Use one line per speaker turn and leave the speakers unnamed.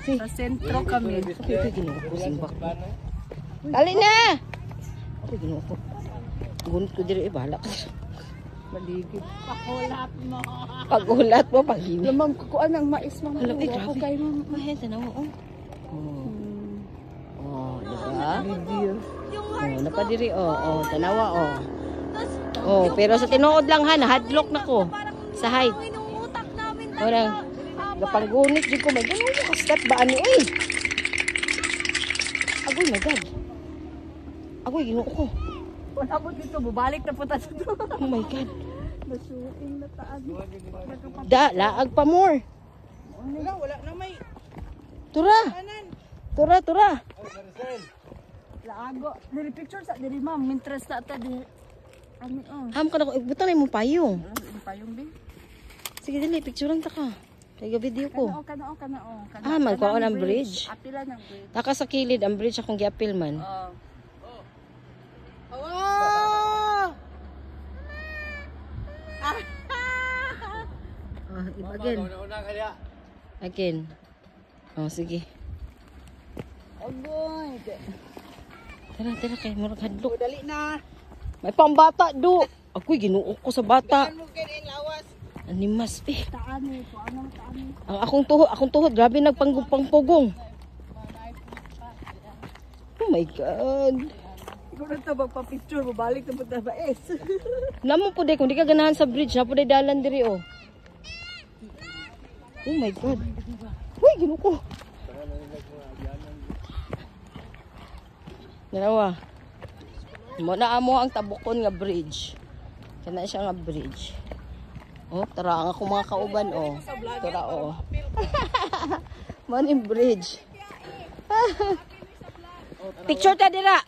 Sa sentro kami.
Ito ginawa ko simbak. Dali na! Ito ginawa ko. Gunit ko diri balak.
Maligid. Pakulat mo.
Pag-ulat mo, pag-hini.
Lamang kukuan ang mais mga
Alam,
ako
grabe.
kay ma'am.
Mahal, tanawa, oh. Oh, diba?
Video.
Oh, napadiri, oh, tanawa, oh. Oh, pero sa tinuod lang ha, nahadlok na ko. Sa height. Orang, napanggunit din ko, may ganun ko ka-step ba, ano, eh. Agoy, my God. Agoy, ginoo ko.
Wala po dito, bubalik na po tayo.
Oh my God.
Nasuing na taan.
Laag pa more.
Wala na may
Tura. Tura.
laago. Diri picture sa diri ma'am, mintres na ta di. Ani
Ham ka na ko, butang na mo payong.
payong bi.
Sige, dali, picturean ta ka. Kaya video ko.
Kana.
Magkaon ang bridge.
Apila ng bridge.
Taka sa kilid, ang bridge akong giapil man. Again. Again. Oh, sige.
Agoy.
Tara, kay murag hadlok.
Dali na.
May pambata, do. Ako'y ginuo ko sa bata.
Ano kay lawas?
Animas, eh.
Taan ni ko anong taan ni.
Ang akong tuhod, grabe nagpangpugong. Oh my God.
Siguro to magpa-picture, babalik na po na ba es.
Namo po day, kung di ka ganahan sa bridge, na po day dalan diri, oh. Oh my God. Uy, ginuo ko. Dalawa. Mo na amo ang tabukon nga bridge. Kana siya nga bridge. Oh, tara ang ako mga kauban, oh. Tara, oh. Maning bridge. Picture ta dira.